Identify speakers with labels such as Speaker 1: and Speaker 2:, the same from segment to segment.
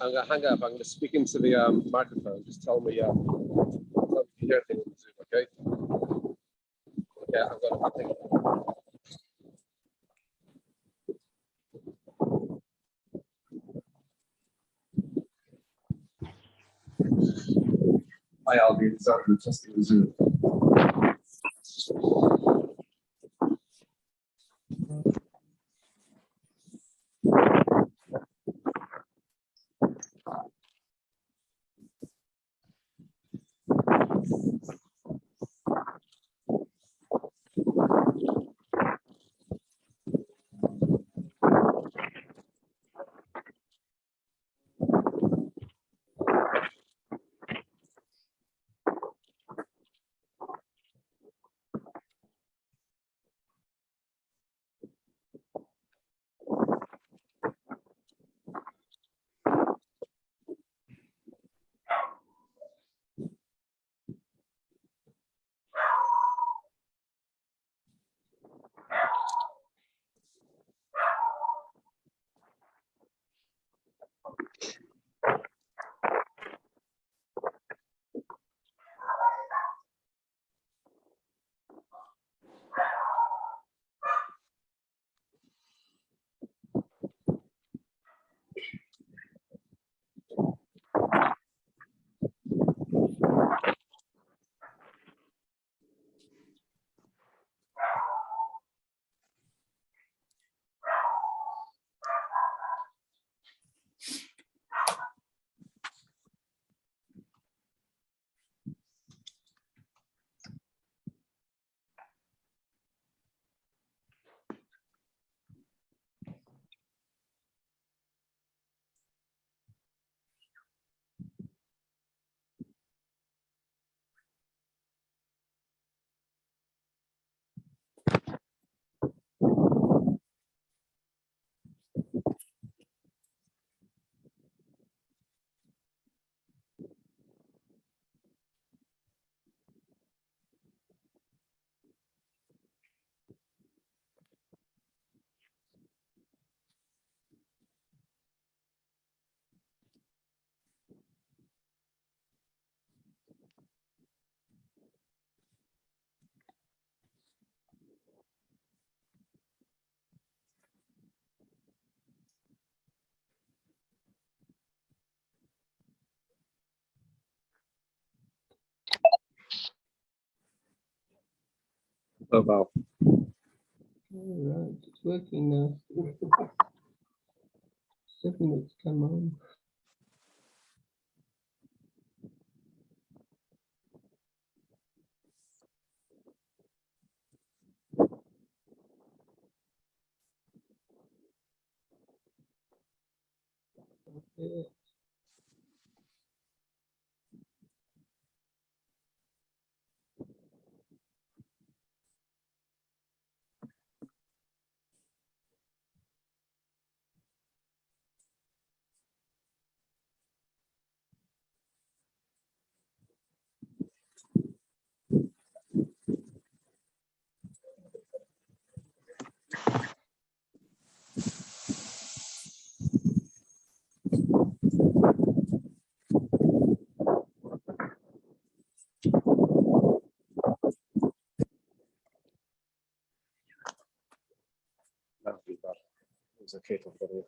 Speaker 1: I'm going to hang up. I'm going to speak into the microphone. Just tell me if you hear anything on Zoom, okay? Yeah, I've got a thing. Hi, Albie. It's Andrew testing the Zoom. Oh, wow.
Speaker 2: All right, it's working now. Something that's come on. Okay.
Speaker 1: Kate I've got here.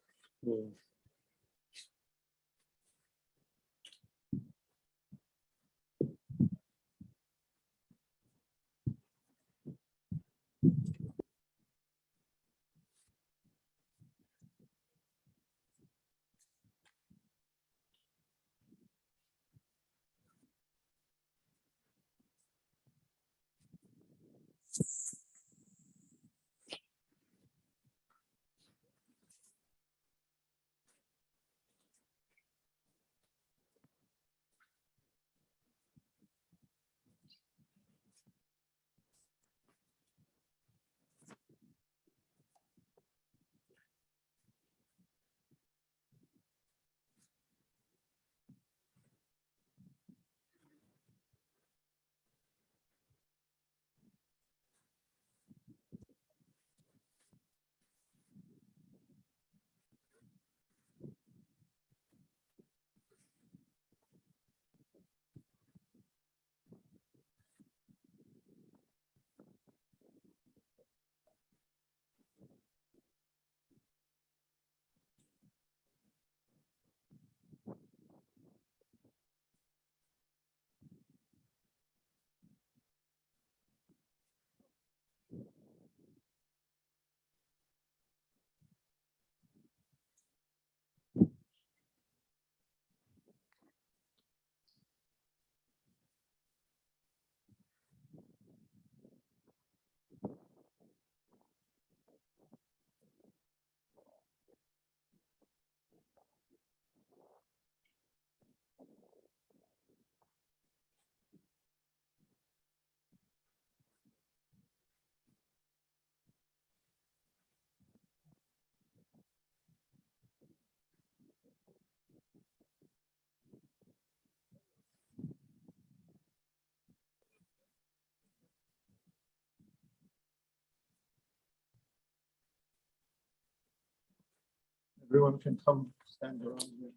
Speaker 3: Everyone can come stand around here.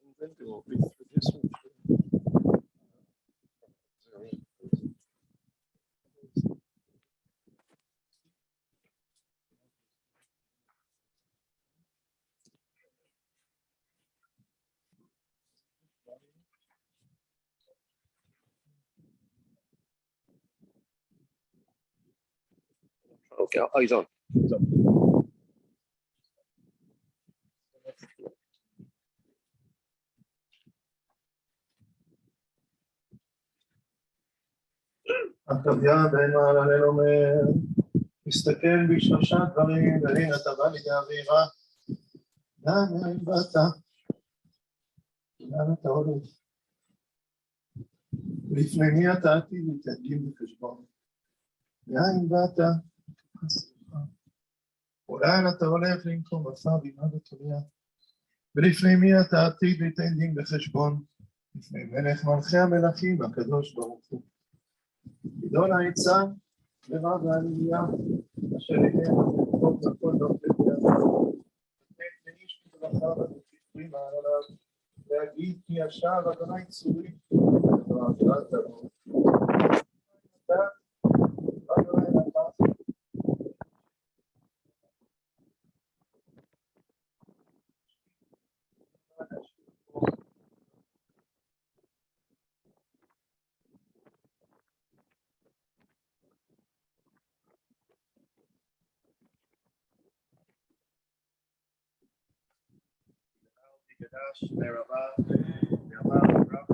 Speaker 1: England or be through this one? Okay, oh, he's on. He's on.
Speaker 3: עקביה בן מהרהל אומר, הסתכל בשלושה דברים, והנה אתה בא לי באווירה. לאן באת? לאן אתה הולך? לפני מי אתה עתיד להתאגים בחשבון? לאן באת? ולאן אתה הולך למקום עפר בימה ותוליה? ולפני מי אתה עתיד ליתן דין בחשבון? לפני מלך מלכי המלכים הקדוש ברוך הוא. גדול העצה ורב העלייה, אשר יהיה חוק לכל דופק ויעזור. לתת לאיש כברכה ותפרי מעליו, להגיד כי ישר אדוני צורי, ואהבת תבוא. אתה, אדוני נפש. Gadash, Merava, Yamal, Rav.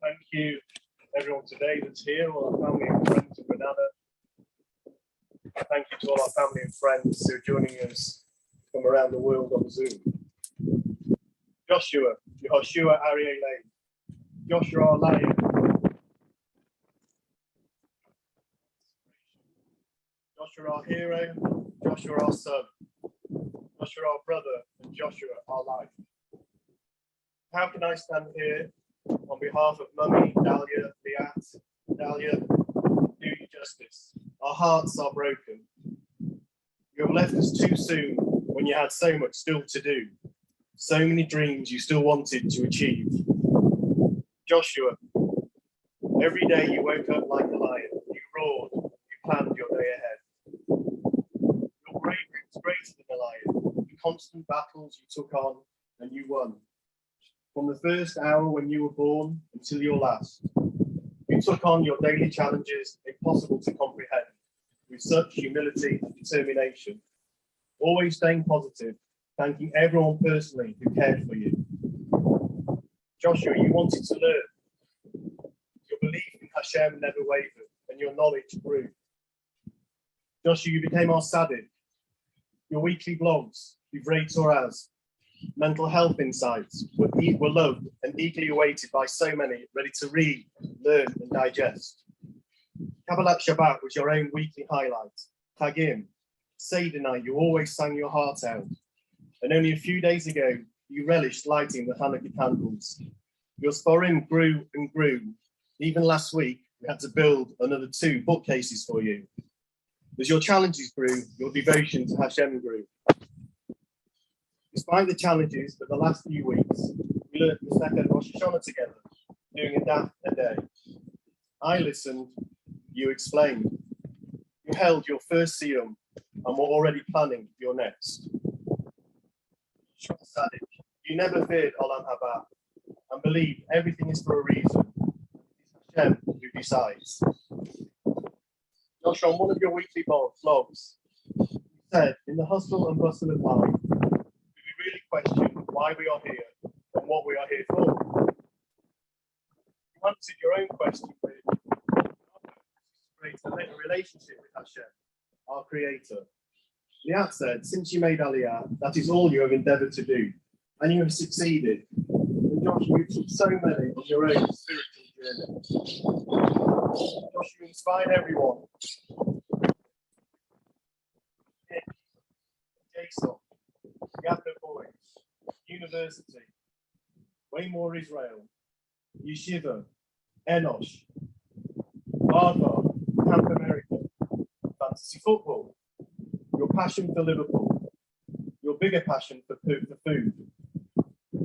Speaker 3: Thank you, everyone, today.
Speaker 4: today that's here, all our family and friends in Granada. Thank you to all our family and friends who are joining us from around the world on Zoom. Joshua, Yehoshua, Aryeh, Leib. Joshua, Lion. Joshua, our hero. Joshua, our son. Joshua, our brother. And Joshua, our life. How can I stand here on behalf of Mummy, Dahlia, Liat, Dahlia, do you justice? Our hearts are broken. You have left us too soon when you had so much still to do, so many dreams you still wanted to achieve. Joshua, every day you woke up like a lion, you roared, you planned your day ahead. Your bravery was greater than a lion, the constant battles you took on and you won. From the first hour when you were born until your last, you took on your daily challenges impossible to comprehend with such humility and determination, always staying positive, thanking everyone personally who cared for you. Joshua, you wanted to learn. Your belief in Hashem never wavered and your knowledge grew. Joshua, you became our Sadiq. Your weekly blogs, Divrei Torahs, mental health insights were loved and eagerly awaited by so many, ready to read, learn, and digest. Kabbalat Shabbat was your own weekly highlight. Chagim, Seder night, you always sang your heart out. And only a few days ago, you relished lighting the Hanukkah candles. Your Sforim grew and grew. Even last week, we had to build another 2 bookcases for you. As your challenges grew, your devotion to Hashem grew. Despite the challenges of the last few weeks, we learned the second Rosh Hashanah together, doing a daf a day. I listened, you explained. You held your first siyum and were already planning your next. You never feared Olam Haba and believed everything is for a reason. It's Hashem who decides. Josh, on one of your weekly vlogs, you said, in the hustle and bustle of life, we really question why we are here and what we are here for. You answered your own question with create a relationship with Hashem, our creator. Liat said, since you made Aliyah, that is all you have endeavored to do, and you have succeeded. And Joshua, you took so many on your own spiritual journey. Joshua, you inspired everyone. Jason, Gabba Boys, University, Waymore Israel, Yeshiva, Enosh, Harvard, Camp America, fantasy football, your passion for Liverpool, your bigger passion for food.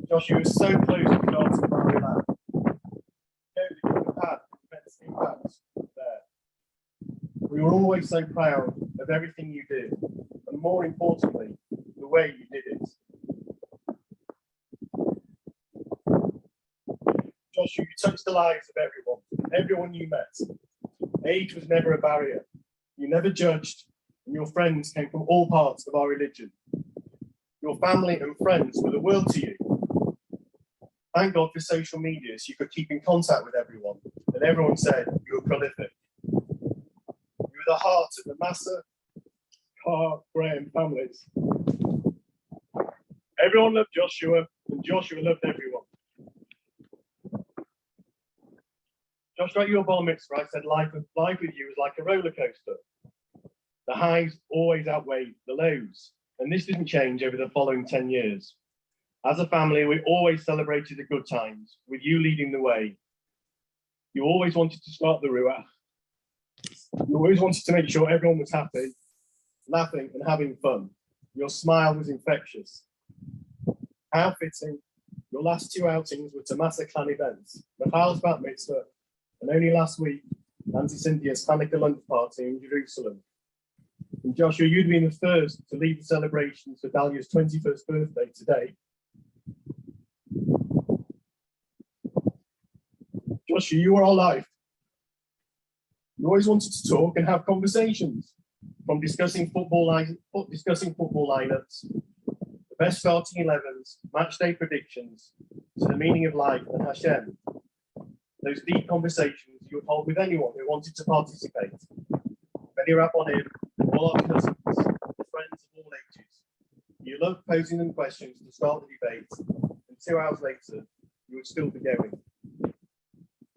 Speaker 4: Joshua was so close to God's Barley Land. You know that you have had immense impact there. We were always so proud of everything you did, and more importantly, the way you did it. Joshua, you touched the lives of everyone you met. Age was never a barrier. You never judged, and your friends came from all parts of our religion. Your family and friends were the world to you. Thank God for social media so you could keep in contact with everyone, and everyone said you were prolific. You were the heart of the Massa, Carr, Graham families. Everyone loved Joshua, and Joshua loved everyone. Joshua, at your bar mitzvah, I said life with you was like a roller coaster. The highs always outweighed the lows, and this didn't change over the following 10 years. As a family, we always celebrated the good times, with you leading the way. You always wanted to start the Ruach. You always wanted to make sure everyone was happy, laughing and having fun. Your smile was infectious. How fitting, your last 2 outings were Tamasa clan events, Michal's bat mitzvah, and only last week, Auntie Cynthia's Hanukkah lunch party in Jerusalem. And Joshua, you'd been the first to lead the celebrations for Dahlia's 21st birthday today. Joshua, you were our life. You always wanted to talk and have conversations, from discussing football lineups, the best starting 11s, match day predictions, to the meaning of life and Hashem. Those deep conversations you would hold with anyone who wanted to participate. Many Rabbonim, all our cousins, friends of all ages. You loved posing them questions to start the debate, and 2 hours later, you would still be going.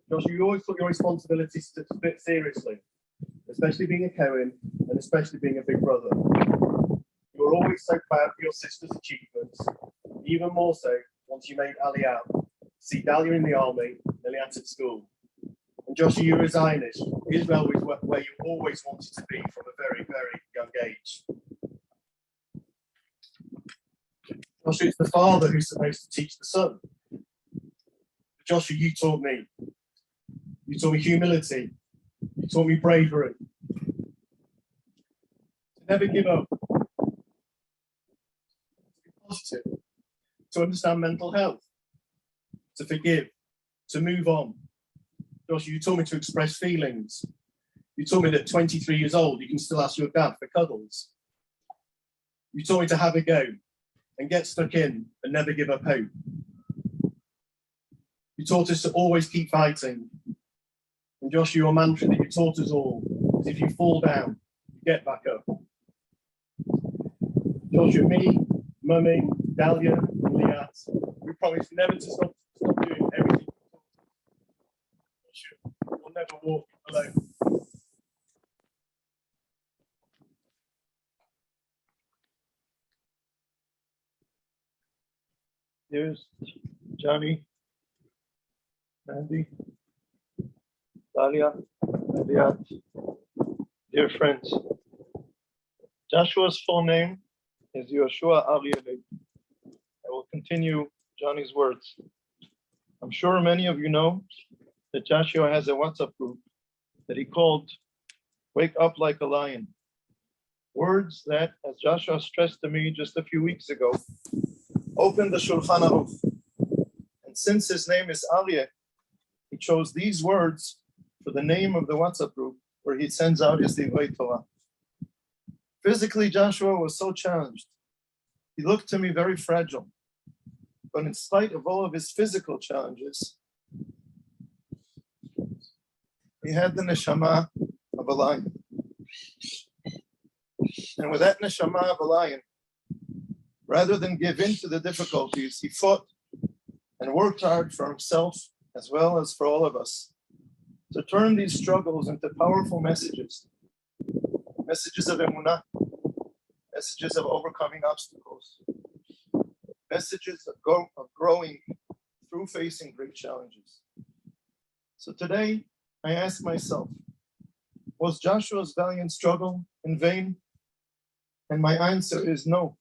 Speaker 4: Josh, you always took your responsibilities to fit seriously, especially being a Cohen and especially being a big brother. You were always so proud of your sister's achievements, even more so once you made Aliyah, see Dahlia in the army, Eliat at school. And Joshua, you were a Zionist. Israel was where you always wanted to be from a very, very young age. Joshua, it's the father who's supposed to teach the son. Joshua, you taught me. You taught me humility. You taught me bravery. To never give up. To be positive. To understand mental health. To forgive. To move on. Joshua, you taught me to express feelings. You taught me that at 23 years old, you can still ask your dad for cuddles. You taught me to have a go and get stuck in and never give up hope. You taught us to always keep fighting. And Joshua, your mantra that you taught us all is if you fall down, you get back up. Joshua, me, Mummy, Dahlia, and Liat, we promise never to stop doing everything. Joshua, we'll never walk alone.
Speaker 3: Here's Johnny, Mandy, Dahlia, Eliat, dear friends. Joshua's full name is Yehoshua Aryeh. I will continue Johnny's words. I'm sure many of you know that Joshua has a WhatsApp group that he called Wake Up Like a Lion. Words that, as Joshua stressed to me just a few weeks ago, opened the Shulchan Aruch. And since his name is Aryeh, he chose these words for the name of the WhatsApp group where he sends out his Divrei Torah. Physically, Joshua was so challenged. He looked to me very fragile. But in spite of all of his physical challenges, he had the neshama of a lion. And with that neshama of a lion, rather than give in to the difficulties, he fought and worked hard for himself as well as for all of us to turn these struggles into powerful messages, messages of emunah, messages of overcoming obstacles, messages of growing through facing great challenges. So today, I ask myself, was Joshua's valiant struggle in vain? And my answer is no.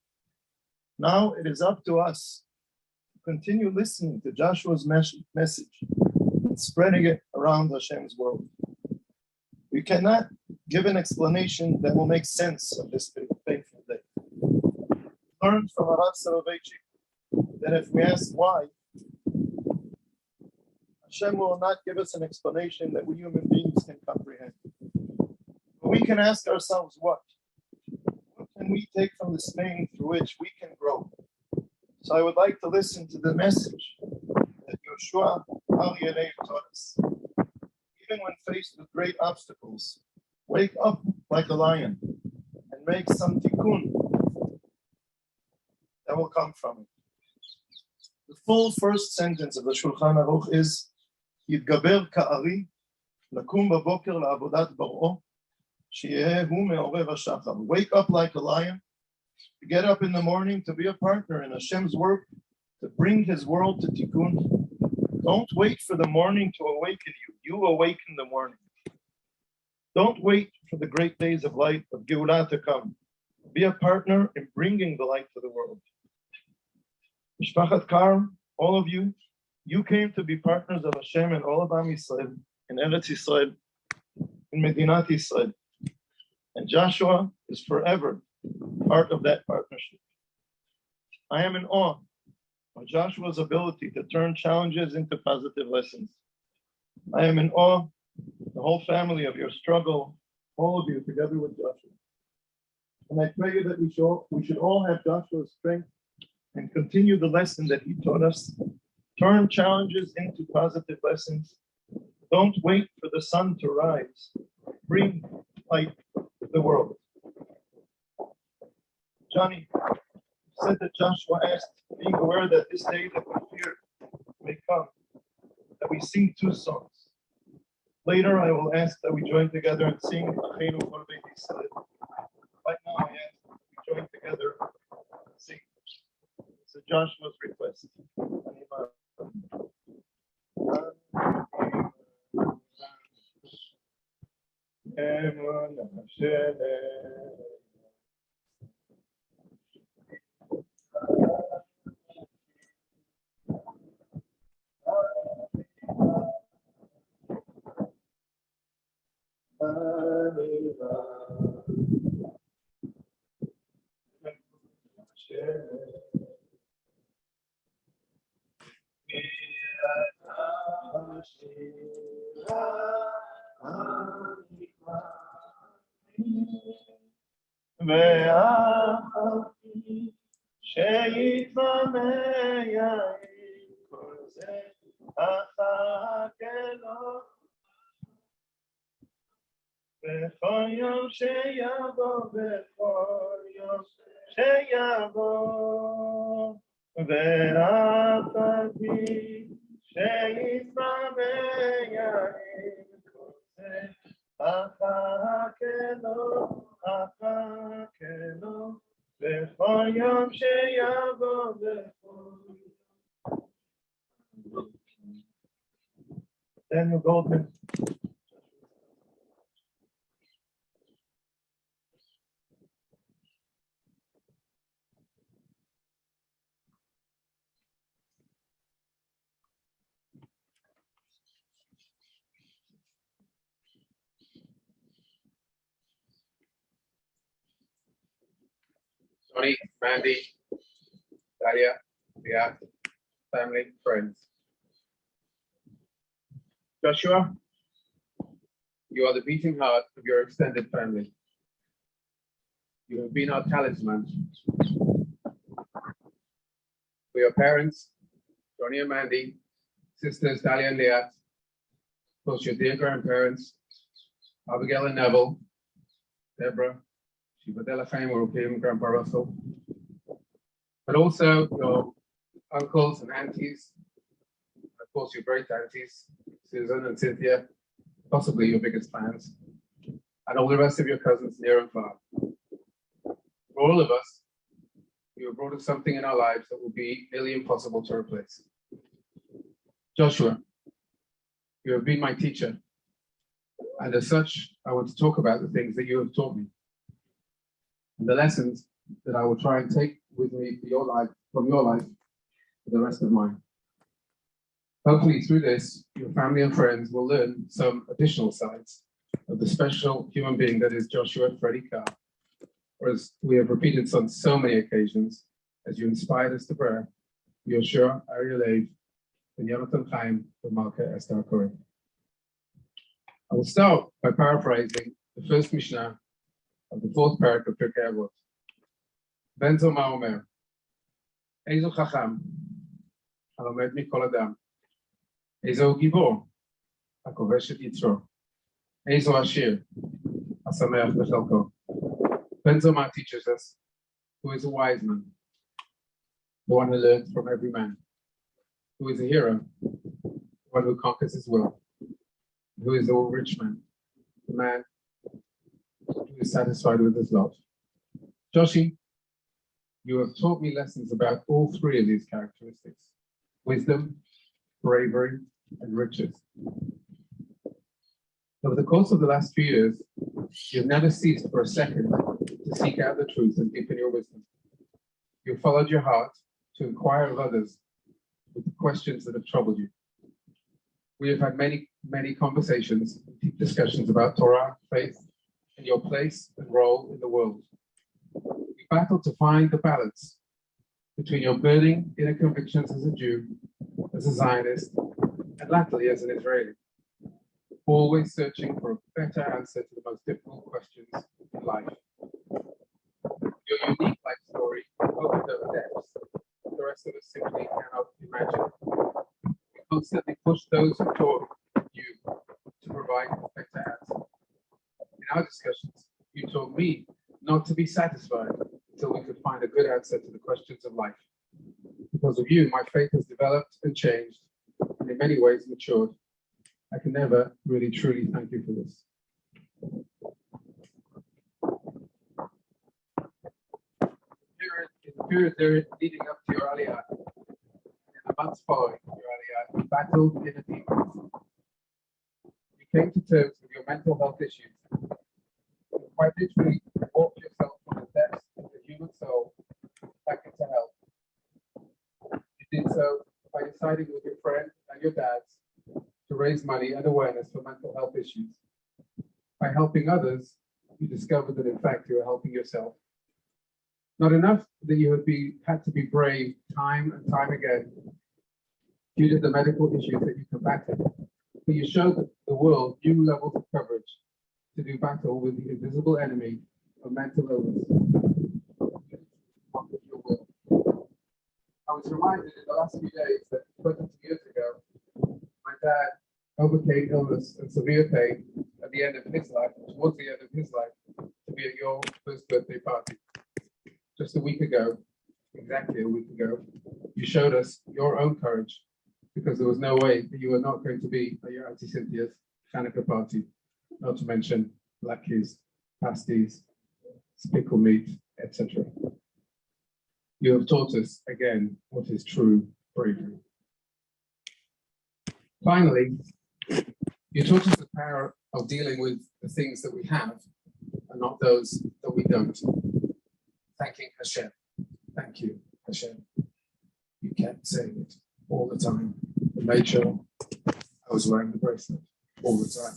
Speaker 3: Now it is up to us to continue listening to Joshua's message and spreading it around Hashem's world. We cannot give an explanation that will make sense of this painful day. We learned from Arav Soloveitchik that if we ask why, Hashem will not give us an explanation that we human beings can comprehend. But we can ask ourselves what? What can we take from this pain through which we can grow? So I would like to listen to the message that Yehoshua Aryeh taught us. Even when faced with great obstacles, wake up like a lion and make some tikkun that will come from it. The full first sentence of the Shulchan Aruch is יתגבר כארי, לקום בבוקר לעבודת בראו, שיהיה הוא מעורר השחר. Wake up like a lion, to get up in the morning to be a partner in Hashem's work, to bring his world to tikkun. Don't wait for the morning to awaken you. You awaken the morning. Don't wait for the great days of light of Geulah to come. Be a partner in bringing the light to the world. Mishpachat Carr, all of you, you came to be partners of Hashem and all of Am Yisrael, in Eretz Yisrael, in Medinat Yisrael. And Joshua is forever part of that partnership. I am in awe of Joshua's ability to turn challenges into positive lessons. I am in awe, the whole family, of your struggle, all of you together with Joshua. And I pray you that we should all have Joshua's strength and continue the lesson that he taught us. Turn challenges into positive lessons. Don't wait for the sun to rise. Bring light to the world. Johnny said that Joshua asked, being aware that this day that we fear may come, that we sing 2 songs. Later, I will ask that we join together and sing Achenu Kol Beit Yisrael. Right now, I ask that we join together and sing. It's Joshua's request. ואחי שיתממא יאיר כל זה אחכה לו בכל יום שיבוא בכל יום שיבוא ואחי שיתממא יאיר כל זה אחכה לו בכל יום שיבוא בכל Daniel Goldman.
Speaker 1: Tony, Mandy, Dalia, Liat, family, friends. Joshua, you are the beating heart of your extended family. You have been our talisman. For your parents, Johnny and Mandy, sisters Dalia and Liat, of course your dear grandparents, Abigail and Neville, Deborah, Shibadela Chaim, Urukim, Grandpa Russell, but also your uncles and aunties, of course your great aunties, Susan and Cynthia, possibly your biggest fans, and all the rest of your cousins near and far. For all of us, you have brought us something in our lives that will be nearly impossible to replace. Joshua, you have been my teacher, and as such, I want to talk about the things that you have taught me, and the lessons that I will try and take with me for your life, from your life, for the rest of mine. Hopefully through this, your family and friends will learn some additional sides of the special human being that is Joshua Freddie Carr, or as we have repeated on so many occasions, as you inspired us to prayer, Yehoshua, Aryeh, Leib, and Yonatan, Chaim, and Malka, Esther, HaCohen. I will start by paraphrasing the first Mishnah of the 4th parak of Pirkei Avot. Ben Zoma Omer, Eizo Chacham, Halomed Mikol Adam, Eizo Gibor, HaKovesh et Yitzro, Eizo Ashir, HaSameach B'chelko. Ben Zoma teaches us who is a wise man, the one who learns from every man, who is a hero, the one who conquers his will, who is a rich man, the man who is satisfied with his lot. Joshi, you have taught me lessons about all 3 of these characteristics: wisdom, bravery, and riches. Over the course of the last few years, you have never ceased for a second to seek out the truth and deepen your wisdom. You have followed your heart to inquire of others with the questions that have troubled you. We have had many, many conversations and deep discussions about Torah, faith, and your place and role in the world. We battled to find the balance between your burning inner convictions as a Jew, as a Zionist, and latterly as an Israeli, always searching for a better answer to the most difficult questions in life. Your unique life story opens up depths the rest of us simply cannot imagine. We constantly push those who taught you You taught me not to be satisfied until we could find a good answer to the questions of life. Because of you, my faith has developed and changed, and in many ways matured. I can never really truly thank you for this. In the period leading up to your Aryeh, in the months following your Aryeh, you battled inner demons. You came to terms with your mental health issues. You quite literally walked yourself from the depths of the human soul back into hell. You did so by deciding with your friend and your dads to raise money and awareness for mental health issues. By helping others, you discovered that in fact you were helping yourself. Not enough that you had to be brave time and time again due to the medical issues that you combated, but you showed the world new levels of coverage to do battle with the invisible enemy of mental illness. Your will. I was reminded in the last few days that 22 years ago, my dad overcame illness and severe pain at the end of his life, towards the end of his life, to be at your first birthday party. Just a week ago, exactly a week ago, you showed us your own courage because there was no way that you were not going to be at your Auntie Cynthia's Hanukkah party, not to mention latkes, pasties, pickle meat, etc. You have taught us again what is true bravery. Finally, you taught us the power of dealing with the things that we have and not those that we don't. Thanking Hashem. Thank you, Hashem. You kept saying it all the time. You made sure I was wearing the bracelet all the time.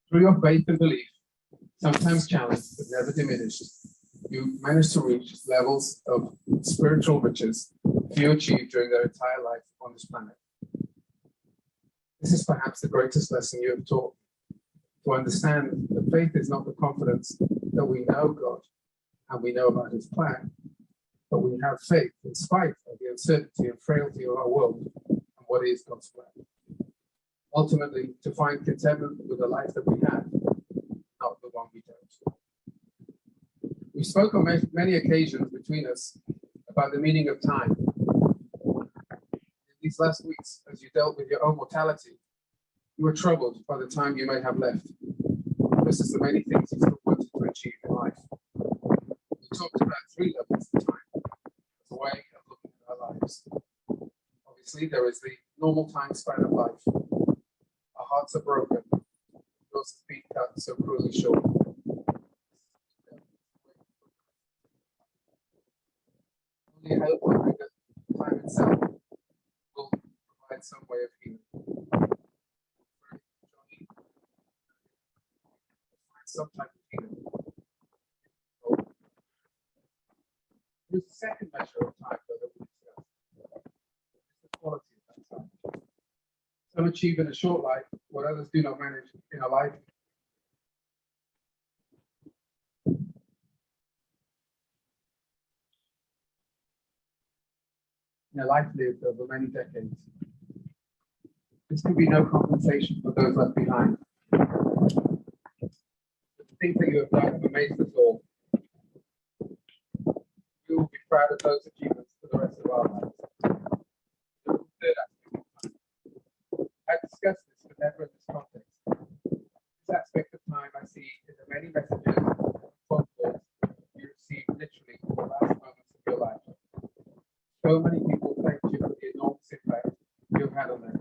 Speaker 1: Through your faith and belief, sometimes challenged but never diminished, you managed to reach levels of spiritual riches few achieved during their entire life on this planet. This is perhaps the greatest lesson you have taught. To understand that faith is not the confidence that we know God and we know about his plan, but we have faith in spite of the uncertainty and frailty of our world and what is God's plan. Ultimately, to find contentment with the life that we have, not the one we don't. We spoke on many occasions between us about the meaning of time. In these last weeks, as you dealt with your own mortality, you were troubled by the time you may have left. This is the many things you still wanted to achieve in life. We talked about 3 levels of time as a way of looking at our lives. Obviously, there is the normal time span of life. Our hearts are broken. Yours has been cut so cruelly short. Only hoping that time itself will provide some way of healing. Some type of healing. There's a second measure of time that we discussed. It's the quality of that time. Some achieve in a short life what others do not manage in a life. In a life lived over many decades. This can be no compensation for those left behind. Things that you have done have amazed us all. We will be proud of those achievements for the rest of our lives. The third aspect of time. I discussed this with Deborah in this context. This aspect of time I see in the many messages and phone calls you receive literally in the last moments of your life. So many people thank you for the enormous impact you have had on them.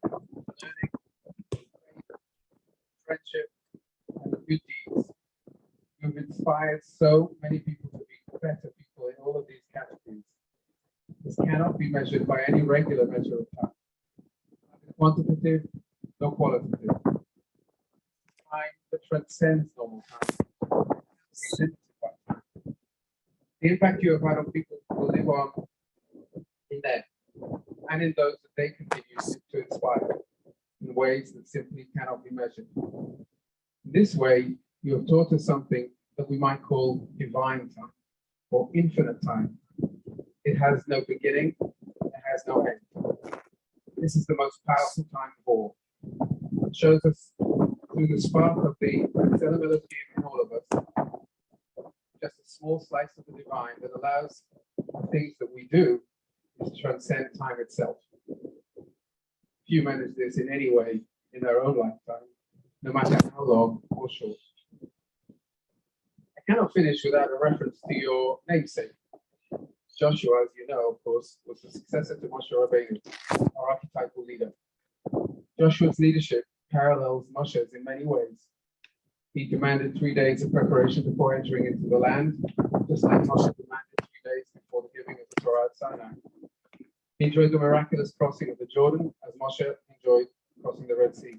Speaker 1: Learning, friendship, and the good deeds. You've inspired so many people to be better people in all of these categories. This cannot be measured by any regular measure of time. Neither quantitative nor qualitative. Time that transcends normal time. The impact you have had on people will live on in them and in those that they continue to inspire in ways that simply cannot be measured. In this way, you have taught us something that we might call divine time or infinite time. It has no beginning, it has no end. This is the most powerful time of all. It shows us through the spark of the Elohim in all of us, just a small slice of the divine that allows the things that we do is to transcend time itself. Few manage this in any way in their own lifetime, no matter how long or short. I cannot finish without a reference to your namesake. Joshua, as you know, of course, was the successor to Moshe Rabbeinu, our archetypal leader. Joshua's leadership parallels Moshe's in many ways. He demanded 3 days of preparation before entering into the land, just like Moshe demanded 3 days before the giving of the Torah at Sinai. He enjoyed the miraculous crossing of the Jordan, as Moshe enjoyed crossing the Red Sea.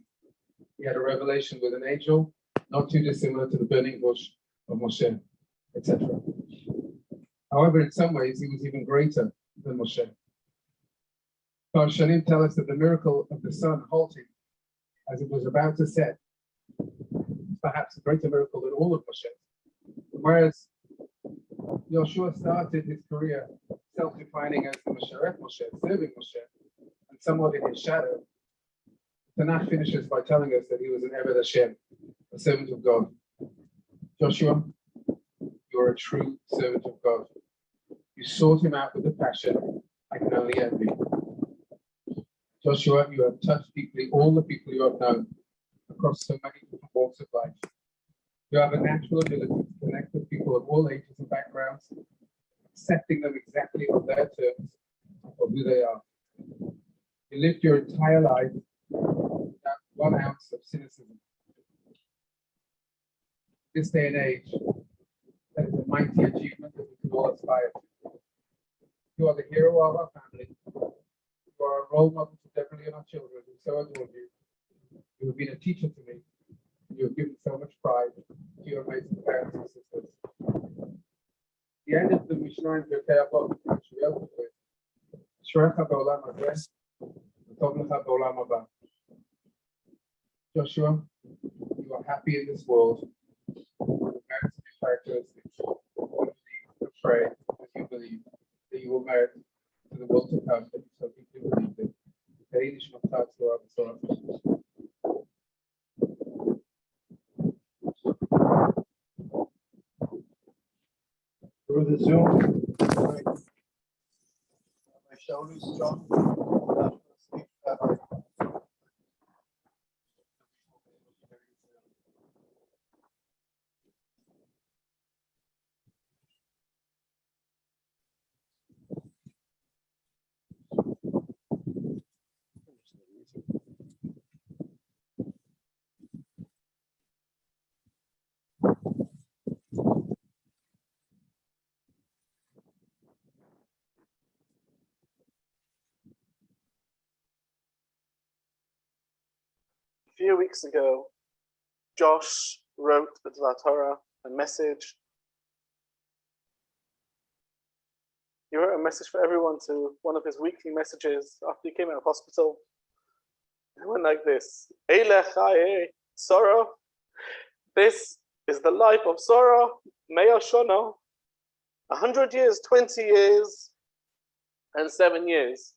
Speaker 1: He had a revelation with an angel, not too dissimilar to the burning bush of Moshe, etc. However, in some ways, he was even greater than Moshe. Parshanim tell us that the miracle of the sun halting as it was about to set is perhaps a greater miracle than all of Moshe. Whereas Yehoshua started his career self-defining as the Mashareth Moshe, serving Moshe, and somewhat in his shadow, Tanakh finishes by telling us that he was an Eved Hashem, a servant of God. Joshua, you are a true servant of God. You sought him out with a passion I can only envy. Joshua, you have touched deeply all the people you have known across so many different walks of life. You have a natural ability to connect with people of all ages and backgrounds, accepting them exactly on their terms for who they are. You lived your entire life without 1 ounce of cynicism. This day and age, that is a mighty achievement that we can all aspire to. You are the hero of our family. You are a role model to Deborah and our children who so adore you. You have been a teacher to me, and you have given so much pride to your amazing parents and sisters. The end of the Mishnah in Pirkei Avot, which we opened with, Shrecha b'olam hazeh, v'tov lecha b'olam haba. Joshua, you are happy in this world. The merits of your characteristics. You believe, you pray, as you believe, that you will merit to the world to come that you so deeply believe in.
Speaker 3: Through the Zoom, my shoulders strong.
Speaker 4: A few weeks ago, Josh wrote the Dvar Torah, a message. He wrote a message for everyone to one of his weekly messages after he came out of hospital. It went like this: Eilech Chaye Sorrow. This is the life of sorrow, Mea Shono, 100 years, 20 years, and 7 years.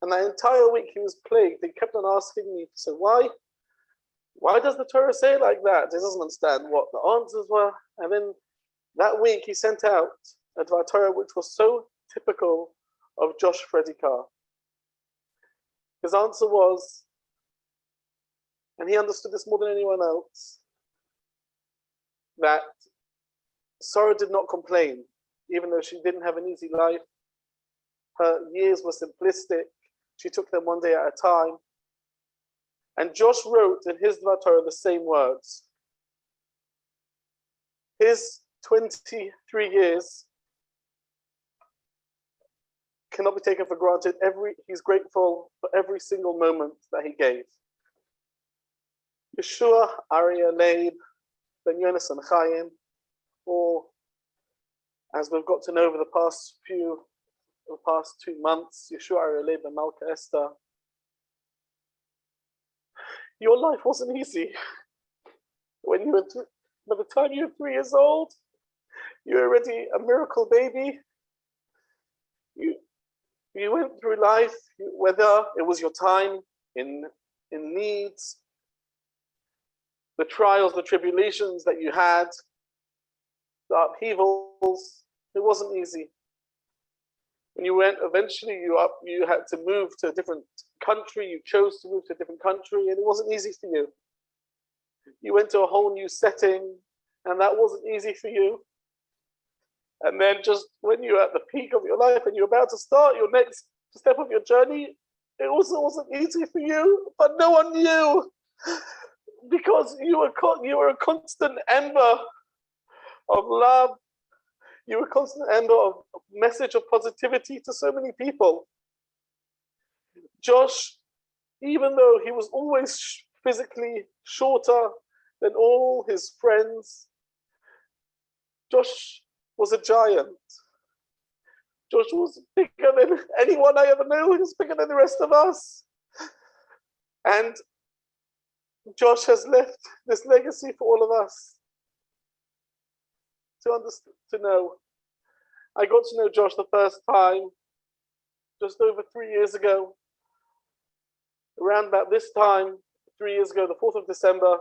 Speaker 4: And that entire week he was plagued. He kept on asking me, so why does the Torah say like that? He doesn't understand what the answers were. And then that week he sent out a Dvar Torah which was so typical of Josh Freddie Carr. His answer was, and he understood this more than anyone else, that Sarah did not complain, even though she didn't have an easy life. Her years were simplistic. She took them one day at a time. And Josh wrote in his Dvar Torah the same words. His 23 years cannot be taken for granted. He's grateful for every single moment that he gave. Yehoshua, Aryeh, Leib, Ben Yonatan and Chaim, or as we've got to know over the past 2 months, Yehoshua, Aryeh, Leib, and Malka, Esther. Your life wasn't easy. By the time you were 3 years old, you were already a miracle baby. You went through life, whether it was your time in needs,
Speaker 5: the trials, the tribulations that you had, the upheavals. It wasn't easy. When you went, eventually you had to move to a different country. You chose to move to a different country, and it wasn't easy for you. You went to a whole new setting, and that wasn't easy for you. And then just when you're at the peak of your life and you're about to start your next step of your journey, it also wasn't easy for you, but no one knew, because you were a constant ember of love. You were a constant ember of message of positivity to so many people. Josh, even though he was always physically shorter than all his friends, Josh was a giant. Josh was bigger than anyone I ever knew. He was bigger than the rest of us. And Josh has left this legacy for all of us to know. I got to know Josh the first time just over 3 years ago. Around about this time, 3 years ago, the 4th of December,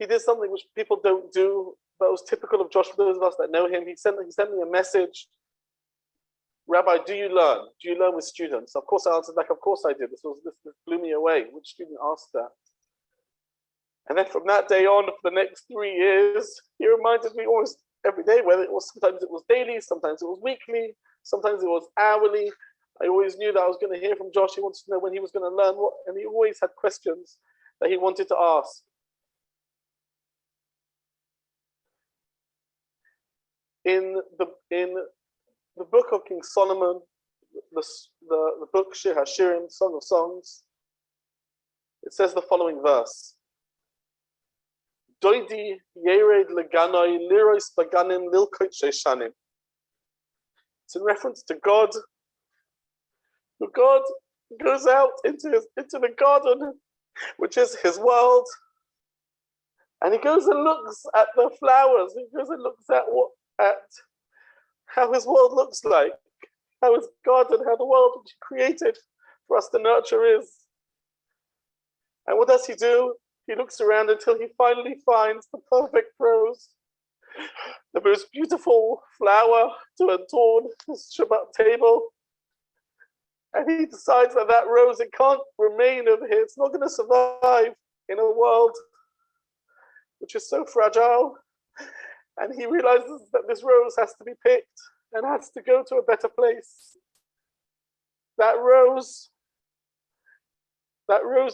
Speaker 5: he did something which people don't do, but it was typical of Josh. For those of us that know him, he sent me a message. Rabbi, do you learn? Do you learn with students? Of course, I answered back, of course I did. This blew me away. Which student asked that? And then from that day on, for the next 3 years, he reminded me almost every day, whether it was, sometimes it was daily, sometimes it was weekly, sometimes it was hourly. I always knew that I was going to hear from Josh. He wanted to know when he was going to learn what, and he always had questions that he wanted to ask. In the book of King Solomon, the book Shir HaShirim, Song of Songs, it says the following verse. Doidi yered leganoi lirois baganim lilkot sheshanim. It's in reference to God. God goes out into the garden, which is his world, and he goes and looks at the flowers. He goes and looks at how his world looks like, how his garden, how the world which he created for us to nurture is. And what does he do? He looks around until he finally finds the perfect rose, the most beautiful flower to adorn his Shabbat table. And he decides that rose, it can't remain over here. It's not going to survive in a world which is so fragile. And he realizes that this rose has to be picked and has to go to a better place. That rose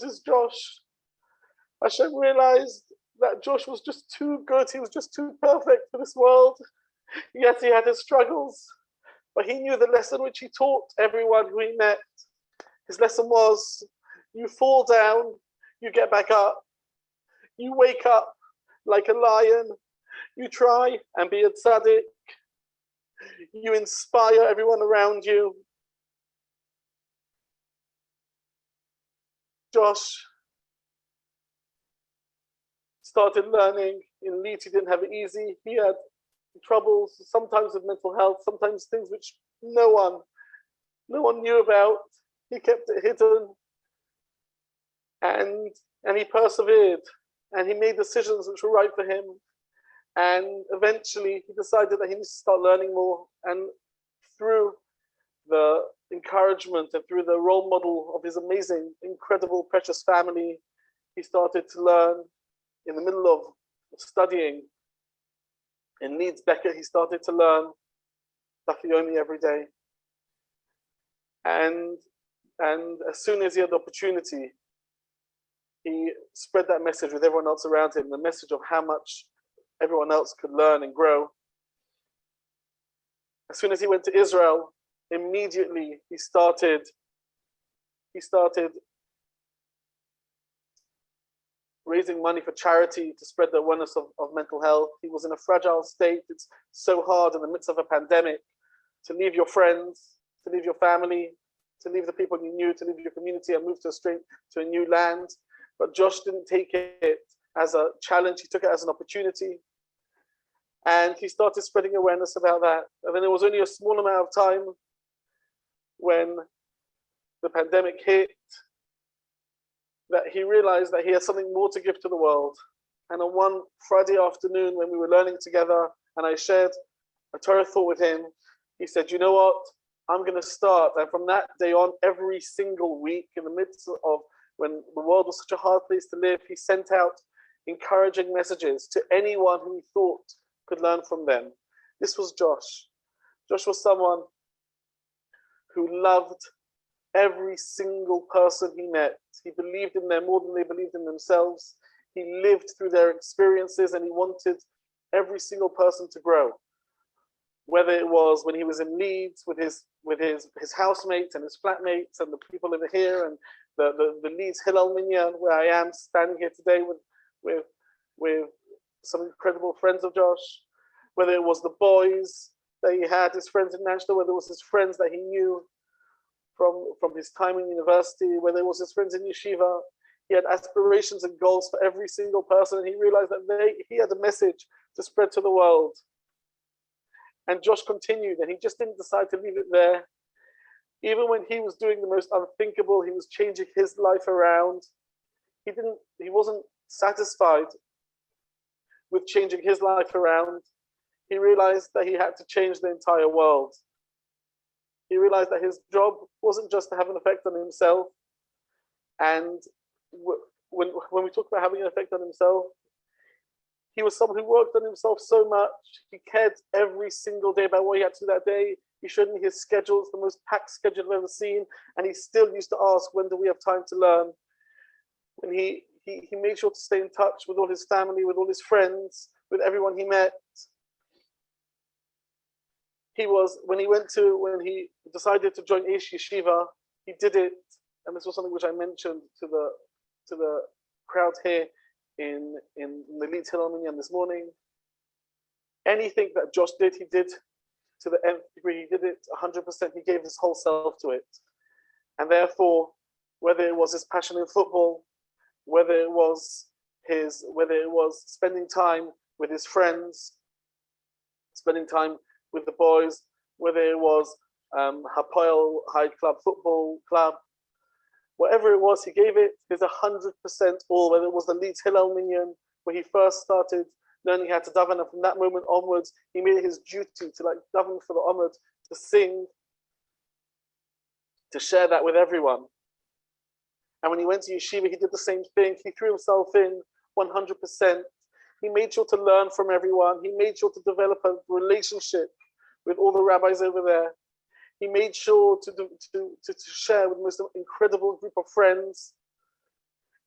Speaker 5: is Josh. Hashem realized that Josh was just too good. He was just too perfect for this world. Yes, he had his struggles, but he knew the lesson which he taught everyone who he met. His lesson was, you fall down, you get back up. You wake up like a lion. You try and be a tzaddik. You inspire everyone around you. Josh started learning in Leeds. He didn't have it easy. He had troubles, sometimes with mental health, sometimes things which no one knew about. He kept it hidden, and he persevered, and he made decisions which were right for him. And eventually he decided that he needs to start learning more. And through the encouragement and through the role model of his amazing, incredible, precious family, he started to learn. In the middle of studying in Leeds Becker, he started to learn Dafyomi every day. And as soon as he had the opportunity, he spread that message with everyone else around him, the message of how much everyone else could learn and grow. As soon as he went to Israel, immediately he started raising money for charity to spread the awareness of mental health. He was in a fragile state. It's so hard in the midst of a pandemic to leave your friends, to leave your family, to leave the people you knew, to leave your community and move to a new land. But Josh didn't take it as a challenge. He took it as an opportunity. And he started spreading awareness about that. And then it was only a small amount of time when the pandemic hit. that he realized that he had something more to give to the world. And on one Friday afternoon when we were learning together and I shared a Torah thought with him, he said, you know what? I'm going to start. And from that day on, every single week, in the midst of when the world was such a hard place to live, he sent out encouraging messages to anyone who he thought could learn from them. This was Josh. Josh was someone who loved every single person he met. He believed in them more than they believed in themselves. He lived through their experiences and he wanted every single person to grow. Whether it was when he was in Leeds with his housemates and his flatmates and the people over here and the Leeds Hillel Minyan, where I am standing here today with some incredible friends of Josh, whether it was the boys that he had, his friends in Nashville, whether it was his friends that he knew from his time in university, whether it was his friends in yeshiva, he had aspirations and goals for every single person, and he realized that he had a message to spread to the world. And Josh continued, and he just didn't decide to leave it there. Even when he was doing the most unthinkable, he was changing his life around. He wasn't satisfied with changing his life around. He realized that he had to change the entire world. He realized that his job wasn't just to have an effect on himself. And when we talk about having an effect on himself, he was someone who worked on himself so much. He cared every single day about what he had to do that day. He showed me his schedules, the most packed schedule I've ever seen. And he still used to ask, when do we have time to learn? And he made sure to stay in touch with all his family, with all his friends, with everyone he met. When he decided to join Ish Yeshiva, he did it. And this was something which I mentioned to the crowd here in the Leeds Hillel Minyan this morning. Anything that Josh did, he did to the nth degree. He did it 100%. He gave his whole self to it. And therefore, whether it was his passion in football, whether it was spending time with his friends, spending time with the boys, whether it was Hapoel High Club Football Club, whatever it was, he gave it his 100% all. Whether it was the Leeds Hillel Minyan, where he first started learning how to daven, and from that moment onwards, he made it his duty to daven for the Omid, to sing, to share that with everyone. And when he went to yeshiva, he did the same thing. He threw himself in 100%. He made sure to learn from everyone. He made sure to develop a relationship with all the rabbis over there. He made sure to share with the most incredible group of friends.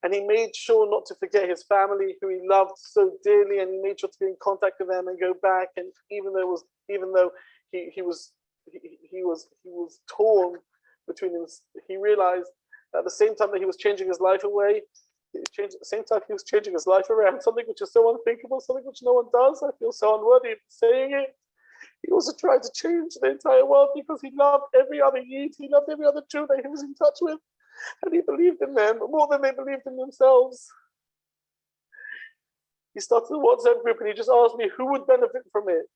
Speaker 5: And he made sure not to forget his family, who he loved so dearly, and he made sure to be in contact with them and go back. And even though he was torn between him, he realized at the same time that he was changing his life away, at the same time he was changing his life around, something which is so unthinkable, something which no one does. I feel so unworthy of saying it. He also tried to change the entire world because he loved every other Yid, he loved every other Jew that he was in touch with, and he believed in them more than they believed in themselves. He started a WhatsApp group and he just asked me who would benefit from it.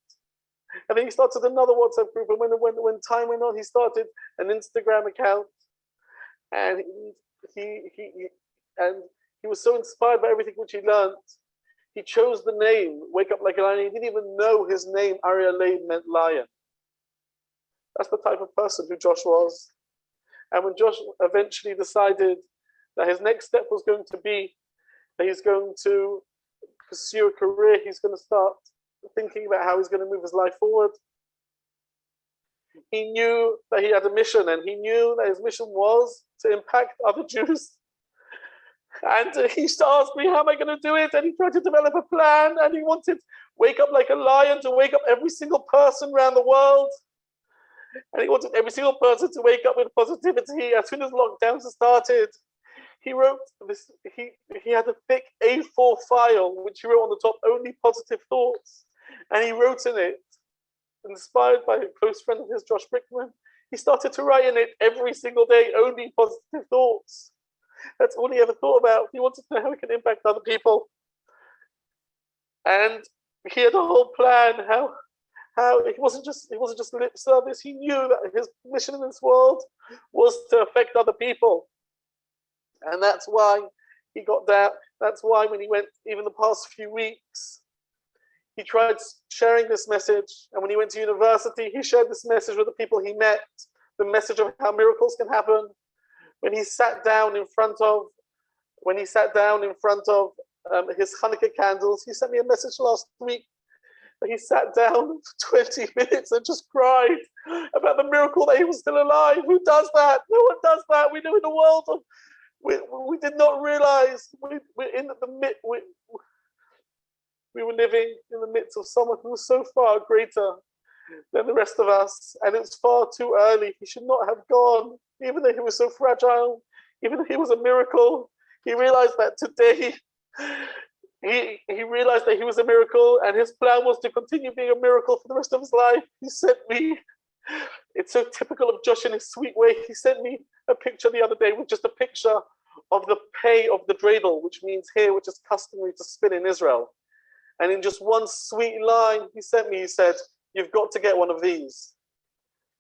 Speaker 5: And then he started another WhatsApp group, and when time went on, he started an Instagram account. And he was so inspired by everything which he learned. He chose the name, Wake Up Like a Lion. He didn't even know his name, Aryeh Leib, meant lion. That's the type of person who Josh was. And when Josh eventually decided that his next step was going to be that he's going to pursue a career, he's going to start thinking about how he's going to move his life forward. He knew that he had a mission, and he knew that his mission was to impact other Jews. And he used to ask me, how am I going to do it? And he tried to develop a plan, and he wanted Wake Up Like a Lion to wake up every single person around the world. And he wanted every single person to wake up with positivity. As soon as lockdowns started, he wrote this, he had a thick A4 file, which he wrote on the top, only positive thoughts. And he wrote in it, inspired by a close friend of his, Josh Brickman, he started to write in it every single day, only positive thoughts. That's all he ever thought about. He wanted to know how he can impact other people. And he had a whole plan, how it wasn't just lip service. He knew that his mission in this world was to affect other people. And that's why he got down. That's why when he went, even the past few weeks, he tried sharing this message. And when he went to university, he shared this message with the people he met, the message of how miracles can happen. When he sat down in front of his Hanukkah candles, he sent me a message last week. He sat down for 20 minutes and just cried about the miracle that he was still alive. Who does that? No one does that. We live in a world of, we did not realize we were living in the midst of someone who was so far greater than the rest of us, and it's far too early. He should not have gone, even though he was so fragile, even though he was a miracle. He realized that today, he realized that he was a miracle, and his plan was to continue being a miracle for the rest of his life. He sent me, it's so typical of Josh in his sweet way, he sent me a picture the other day with just a picture of the pay of the dreidel, which means here, which is customary to spin in Israel. And in just one sweet line he sent me, he said, "You've got to get one of these."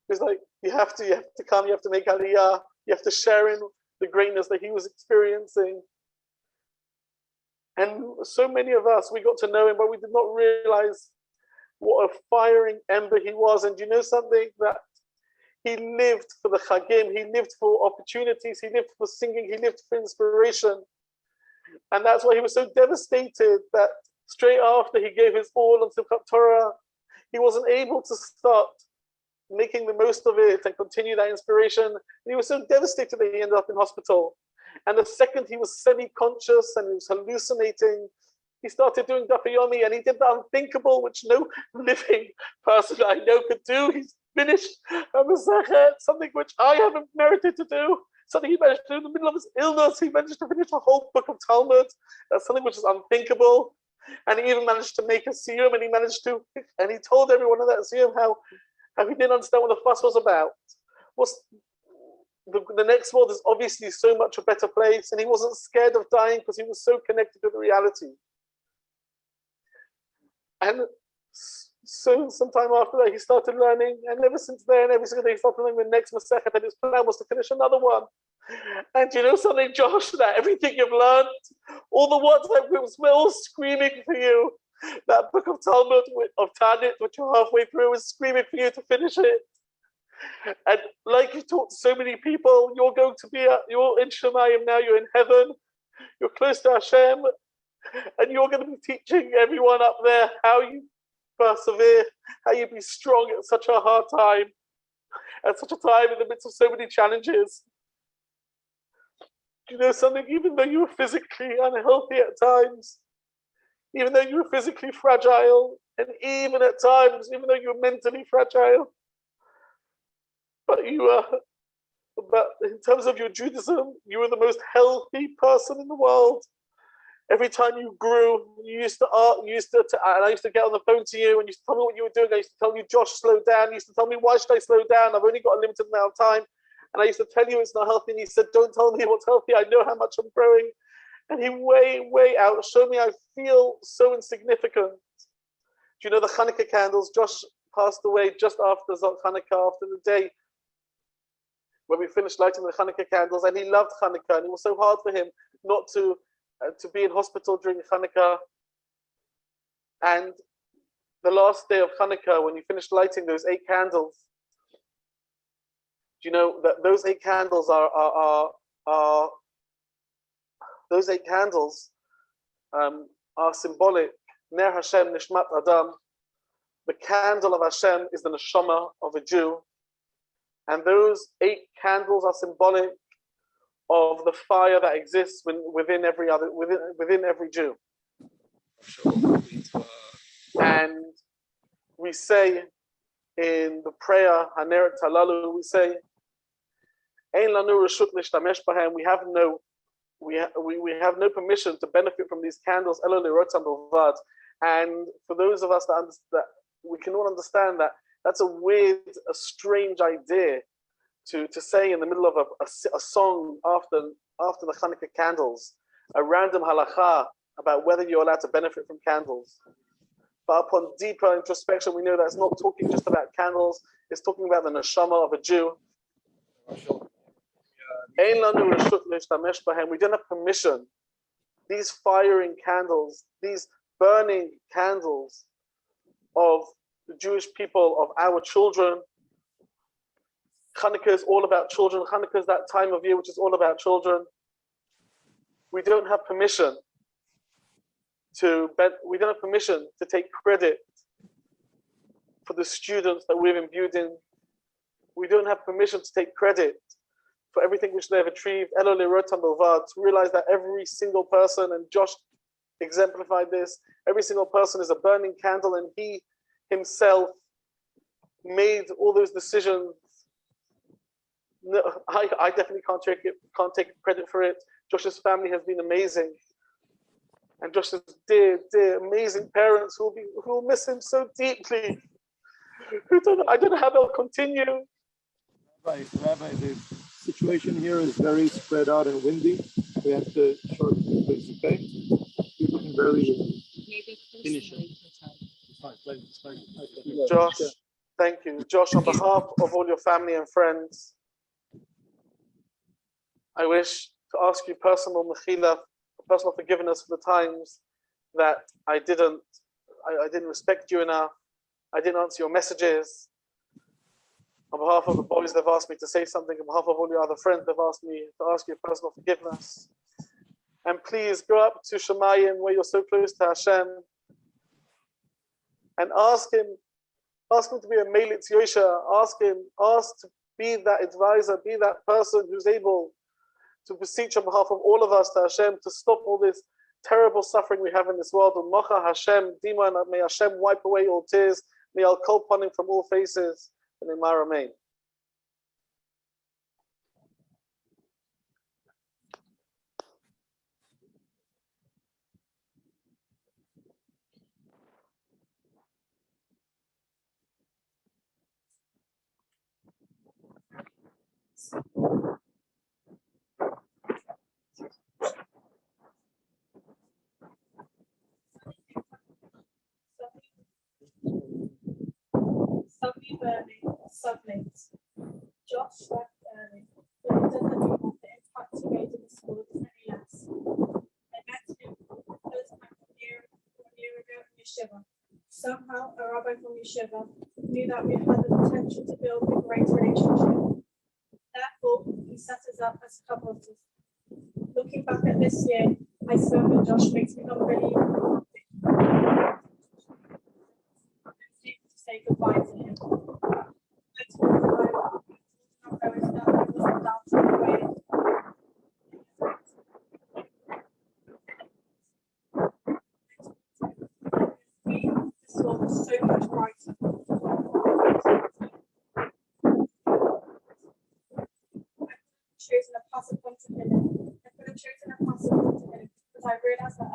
Speaker 5: He's like, you have to come, you have to make aliyah, you have to share in the greatness that he was experiencing. And so many of us, we got to know him, but we did not realize what a firing ember he was. And do you know something? That he lived for the Chagim, he lived for opportunities, he lived for singing, he lived for inspiration. And that's why he was so devastated that straight after he gave his all on Simchat Torah, he wasn't able to start making the most of it and continue that inspiration. And he was so devastated that he ended up in hospital. And the second he was semi-conscious and he was hallucinating, he started doing Daf Yomi, and he did the unthinkable, which no living person I know could do. He's finished a Masechet, something which I haven't merited to do. Something he managed to do in the middle of his illness. He managed to finish a whole book of Talmud. That's something which is unthinkable. And he even managed to make a siyum, and he told everyone in that siyum how he didn't understand what the fuss was about. The next world is obviously so much a better place, and he wasn't scared of dying because he was so connected to the reality. And so sometime after that, he started learning, and ever since then, every single day he started learning the next Masechet, and his plan was to finish another one. And you know something, Josh, that everything you've learned, all the WhatsApp groups, we're all screaming for you. That book of Talmud, of Tanit, which you're halfway through, is screaming for you to finish it. And like you taught so many people, you're in Shemayim now, you're in heaven, you're close to Hashem, and you're going to be teaching everyone up there how you persevere, how you be strong at such a hard time, at such a time in the midst of so many challenges. You know something, even though you were physically unhealthy at times, even though you were physically fragile, and even at times, even though you were mentally fragile, but in terms of your Judaism, you were the most healthy person in the world. Every time you grew, and I used to get on the phone to you and you used to tell me what you were doing. I used to tell you, Josh, slow down. You used to tell me, why should I slow down? I've only got a limited amount of time. And I used to tell you it's not healthy. And he said, don't tell me what's healthy. I know how much I'm growing. And he way out showed me I feel so insignificant. Do you know the Hanukkah candles? Josh passed away just after Zot Hanukkah, after the day when we finished lighting the Hanukkah candles. And he loved Hanukkah. And it was so hard for him not to be in hospital during Hanukkah. And the last day of Hanukkah, when you finished lighting those 8 candles, do you know that those 8 candles are symbolic. Ner Hashem Nishmat Adam. The candle of Hashem is the neshama of a Jew, and those 8 candles are symbolic of the fire that exists within every Jew. And we say in the prayer Haner Talalu, we say, Ein lanu reshut lishtamesh bahem. We have no permission to benefit from these candles. Elo lirotam bilvad. And for those of us that we can all understand that that's a strange idea to say in the middle of a song after the Hanukkah candles, a random halacha about whether you're allowed to benefit from candles. But upon deeper introspection, we know that it's not talking just about candles, it's talking about the neshama of a Jew. Ein lanu reshut leishtamesh bahem. We don't have permission. These firing candles, these burning candles of the Jewish people, of our children. Hanukkah is all about children. Hanukkah is that time of year which is all about children. We don't have permission to take credit for the students that we've imbued in. We don't have permission to take credit for everything which they have achieved. To realize that every single person, and Josh exemplified this, every single person is a burning candle, and he himself made all those decisions. No, I definitely can't take credit for it. Josh's family has been amazing, and Josh's dear, amazing parents who will miss him so deeply. I don't know how they'll continue.
Speaker 3: Rabbi, the situation here is very spread out and windy. We have to short this, okay? You can barely finish it.
Speaker 5: Josh, thank you. Josh, on behalf of all your family and friends, I wish to ask you personal mechila, personal forgiveness for the times that I didn't respect you enough. I didn't answer your messages. On behalf of the boys, they've asked me to say something. On behalf of all your other friends, they've asked me to ask you personal forgiveness. And please go up to Shemayim, where you're so close to Hashem, and ask him to be a Melitz Yosha. Ask to be that advisor, be that person who's able to beseech on behalf of all of us to Hashem to stop all this terrible suffering we have in this world. Mocha Hashem, Dima, and may Hashem wipe away all tears. May Al Kol Panim from all faces. And Emar Amen.
Speaker 6: Sophie burning, sublate. Josh left early, but it doesn't mean that the impact he made in the school is any less. I met him for the first time a year ago in Yeshiva. Somehow, a rabbi from Yeshiva knew that we had the potential to build a great relationship. Therefore, he set us up as couples. Looking back at this year, I swear that Josh makes me unbelievable. Say goodbye to him. I told him I wasn't down to the way. This world was so much brighter. I could have chosen a passive point of view. Because I realized that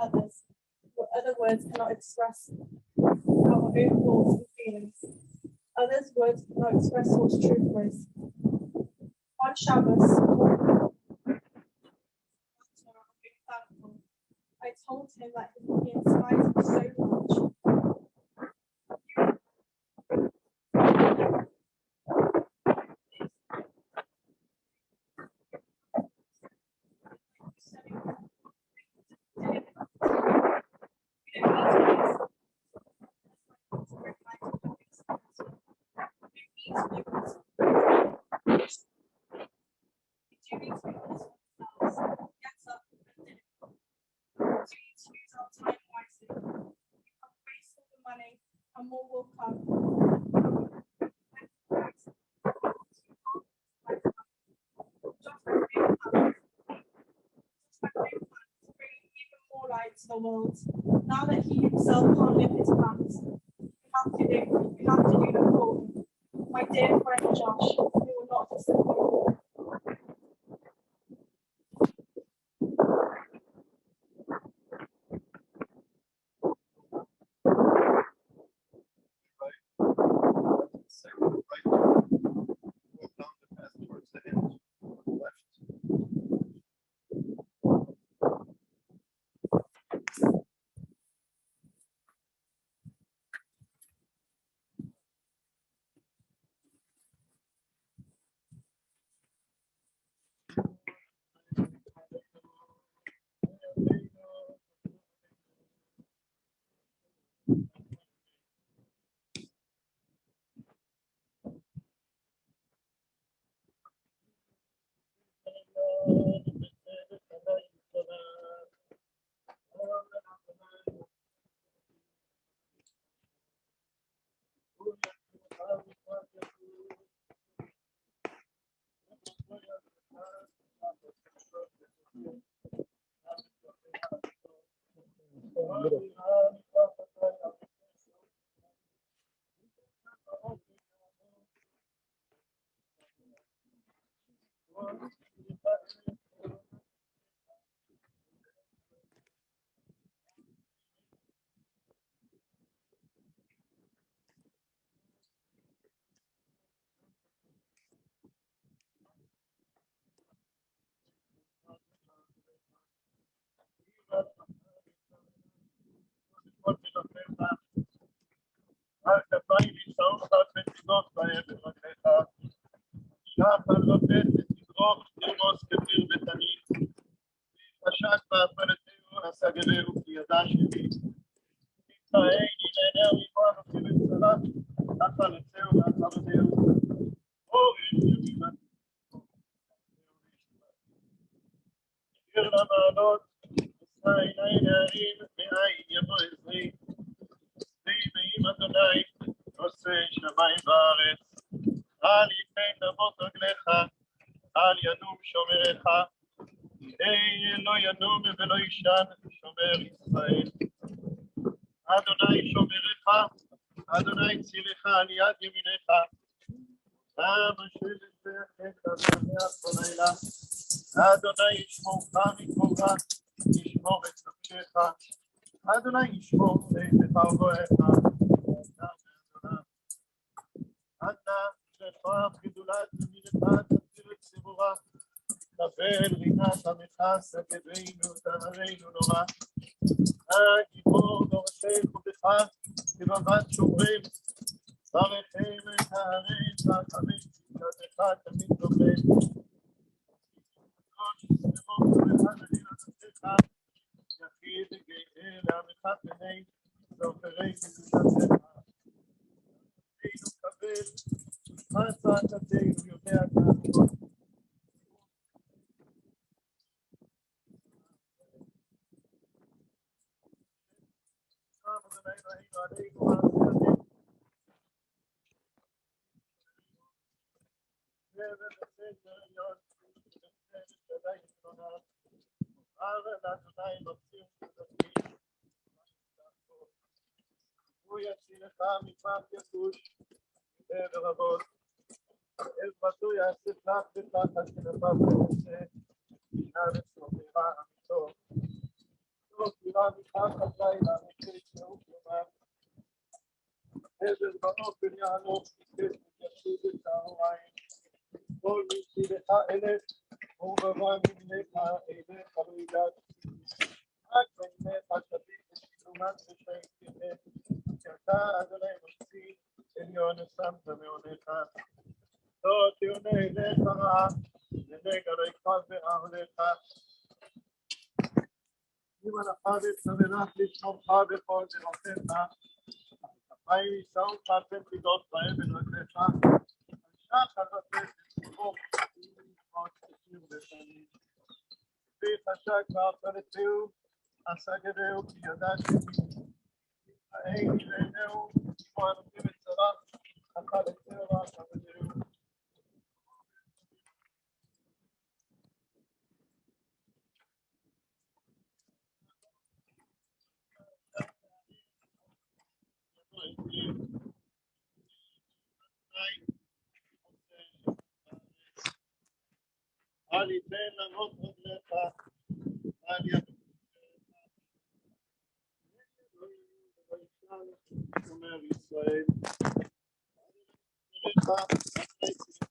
Speaker 6: other words cannot express our own thoughts and feelings. Others' words cannot express what truth is. On Shabbos, I told him that he inspires me so much. And more will come. Even more light to the world. Now that he himself can't live his plans, we have to do them for him. My dear friend Josh, we will not disappoint.
Speaker 4: על כפיים ישאוך ותזרוק בהם ברגליך. שחר לוטט ותזרוק תרמוס כפיר ותנית. חשק בהפלתנו הסגרהו כי ידע שלי. תתראה נהנהו עמנו כבצרה, הפלתהו והחרדהו. אורי ימינה. שיר למעלות, עשה עיני נערים, מאין יבוא עזרי. ועם אדוני עושה שמיים וארץ. אל יתן נבות רגליך, אל ינום שומריך. לא ינום ולא ישן שומר ישראל. אדוני שומריך, אדוני צילך על יד ימינך. משל את המאה כל לילה. אדוני ישמורך מקרבך, ישמור את נפשך. אדוני ישמור את חרבך. אנא לכוח גדולת ימינך תסיר את ציבורה. קבל רינת עמך סגדנו תהרנו נורא. הגיבור דורשי חובך כבבת שומרים. ברכם את הארץ והחמש צדקתך תמיד לוחם. יחיד גאה לעמך פני זוכרי קדושתך. עלינו קבל מה צעקתנו יודע תעשות. הוא יצילך מפח יתוש ורבות. עזרתו יאסף לך ותחת כנפיו ונשא. ישנה וצומרה אמיתו. לא תירא מתחת לילה מחית שאוף יומם. עבר באופן יענוך כסף ישוב את צהריים. כל מצילך אלף ורבבה ממך אליך לא ידעת. רק ממך שביט ושילומן ושייכם. כי אתה אדוני מוציא עליון שמת מעונך. לא תיונה אליך רעה לנגע לא יקרב בארלך. אם הנחדת ולך לשמורך בכל דרכיך. כפיים יישאוך פן תיגות בהם ברגליך. שחר לתת לצמוך ולמחות תשיר ושנים. וחשק בהפלתהו הסגרהו כי ידע שלי. האין לעיניהו כמו אנוכי בצרה הפלתהו והחרדהו. אל יתן נבות רגליך, אל יתן שומר ישראל.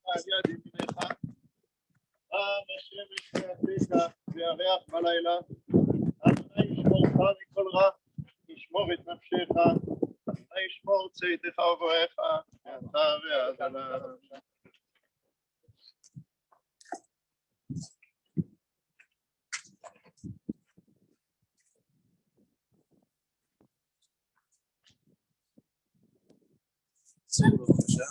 Speaker 4: על יד ימינך, השמש יעתיך וירח בלילה. אדוני ישמורך מכל רע, ישמור את נפשך. אדוני ישמור צאתך ובואך, אתה ועד עליו.
Speaker 1: תחזרו בבקשה.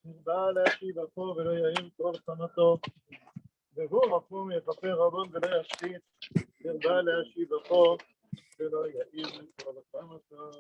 Speaker 4: בא להשיב אפו ולא יעיר כל חמתו, והוא מחום יכפר רבון ולא ישחית, בא להשיב אפו ולא יעיר כל חמתו.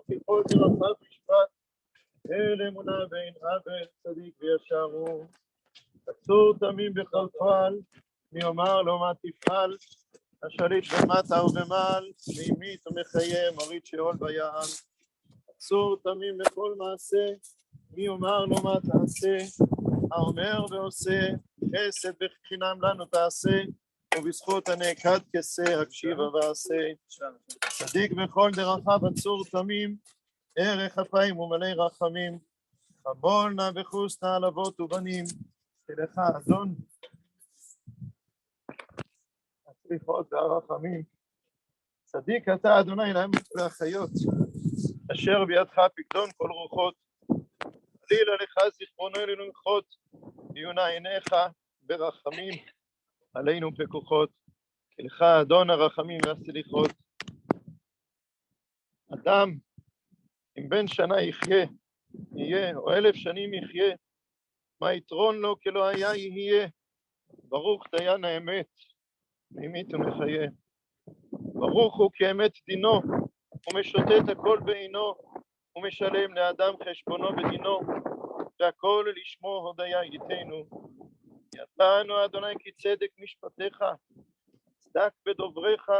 Speaker 4: ככל דרכיו משפט, אל אמונה בין עוול, צדיק וישר הוא. אסור תמים בכל פעל, מי יאמר לו מה תפעל, השליט במטה ובמעל, מימית ומחיה, מוריד שאול ביעל. אסור תמים בכל מעשה, מי יאמר לו מה תעשה, האומר ועושה, חסד בחינם לנו תעשה, ובזכות הנעקד כסה, הקשיבה ועשה. צדיק בכל דרכיו אצור תמים, ערך אפיים ומלא רחמים, חבול נא וחוס נא על אבות ובנים, תלך אדון הסליחות והרחמים. צדיק אתה אדוני להם והחיות, אשר בידך פקדון כל רוחות, חלילה לך זיכרונו אלינו למחות, יהיו נא עיניך ברחמים עלינו פקוחות, כי לך אדון הרחמים והסליחות. אדם אם בן שנה יהיה, או 1000 שנים יחיה, מה יתרון לו כלא היה יהיה, ברוך דיין האמת, ממית ומחיה. ברוך הוא כי אמת דינו, ומשותת הכל בעינו, ומשלם לאדם חשבונו ודינו, והכל לשמו הודיה ייתנו. ידענו אדוני כי צדק משפטיך, צדק בדובריך,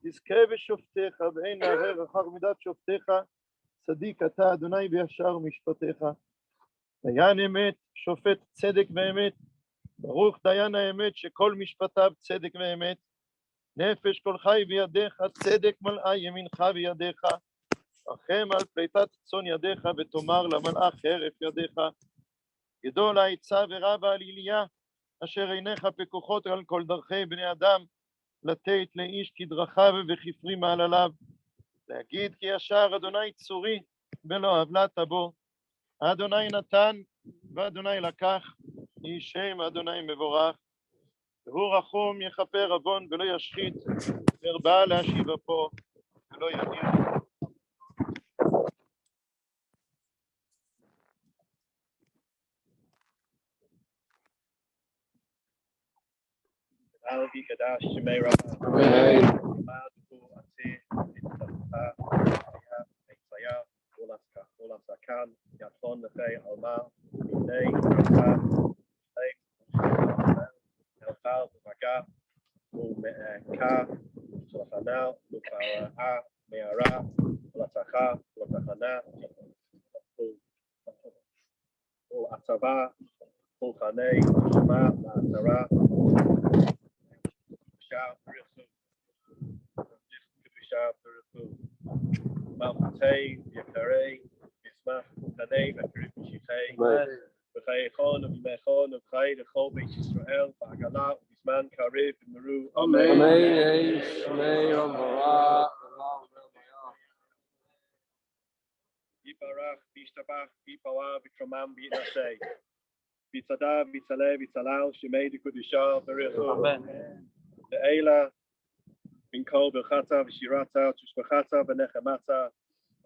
Speaker 4: תזכה בשופטיך, ואין לערער אחר מידת שופטיך,
Speaker 3: צדיק אתה אדוני וישר משפטיך. דיין אמת, שופט צדק ואמת, ברוך דיין האמת שכל משפטיו צדק ואמת. נפש כל חי בידיך, צדק מלאה ימינך בידיך. רחם על פליטת צאן ידיך ותאמר למלאך חרף ידיך. גדול העצה ורב העליליה, אשר עיניך פקוחות על כל דרכי בני אדם, לתת לאיש כדרכיו וכפרי מעלליו. להגיד כי ישר אדוני צורי ולא עוולת בו. אדוני נתן ואדוני לקח, יהי שם אדוני מבורך. והוא רחום יכפר עוון ולא ישחית, והרבה להשיב אפו ולא ידיר.
Speaker 4: Alvi Kadash Shemei Rabba.
Speaker 1: Amen.
Speaker 4: Ma'adu Ati Itzata Etzaya Olasakan Yaton Nefei Alma Ney Rabba Elchal Maga Ka Solachana Lukara Meara Olasacha Olachana Atava Olchanei Ma Atara Malka Yakare Ismach Tanei Vakrishitei V'chayechon v'mechon v'chay l'chol Beit Yisrael v'agala v'zman karev v'meru. Amen. Yibarach v'yishtabach v'yipala v'kramam v'yinaseh v'yitzada v'yitzaleh v'yitzalal shemei d'kudusha v'richu. Amen. Ve'ela v'nkol b'chata v'shirata tushbachata v'nechemata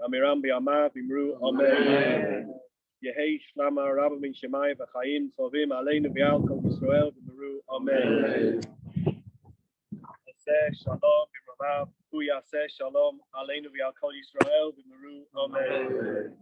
Speaker 4: amiram b'yama v'imru. Amen. Yehi shlama rabba min shemai v'chaim tovim aleinu v'al kol Yisrael v'meru. Amen. Yaseh shalom v'ramav hu yaseh shalom aleinu v'al kol Yisrael v'meru. Amen.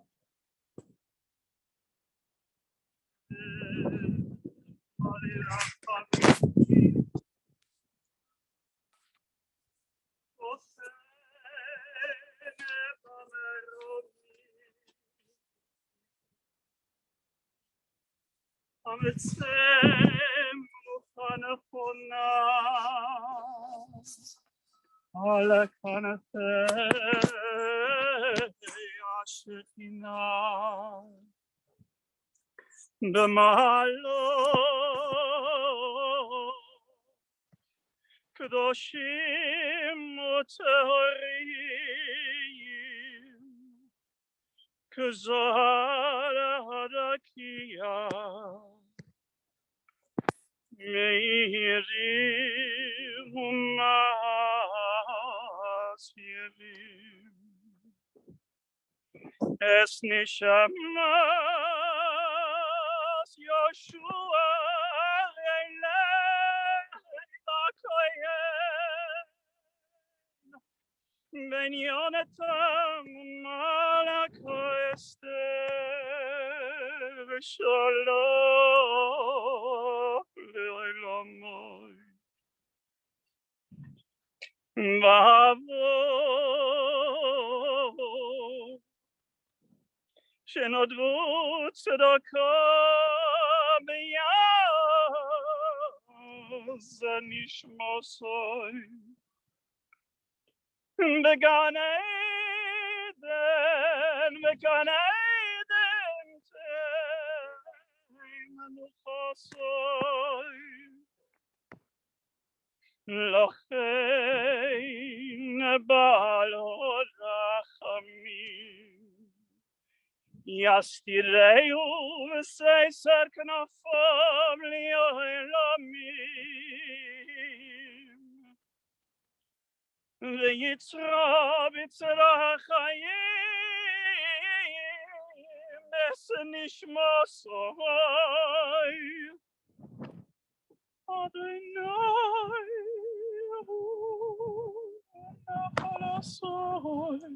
Speaker 7: Ametsem Mufanachona Ala Kanafe Yashina B'malo Kedoshim Utehorim Kazar Hadakia Meirim Umasyirim Es Nishamas Yehoshua HaCohen Ben Yonatan Malka Esther Shalom Le'olamai V'avo Shenodvu tzedakah b'yaz nishmosai Began Eden Menuchasai Lochein Baal Rachamim Yastireu v'seiser knafav li'olamim V'yitzra b'tzra ha'chayim es nishmosai Adonai hu nachalasai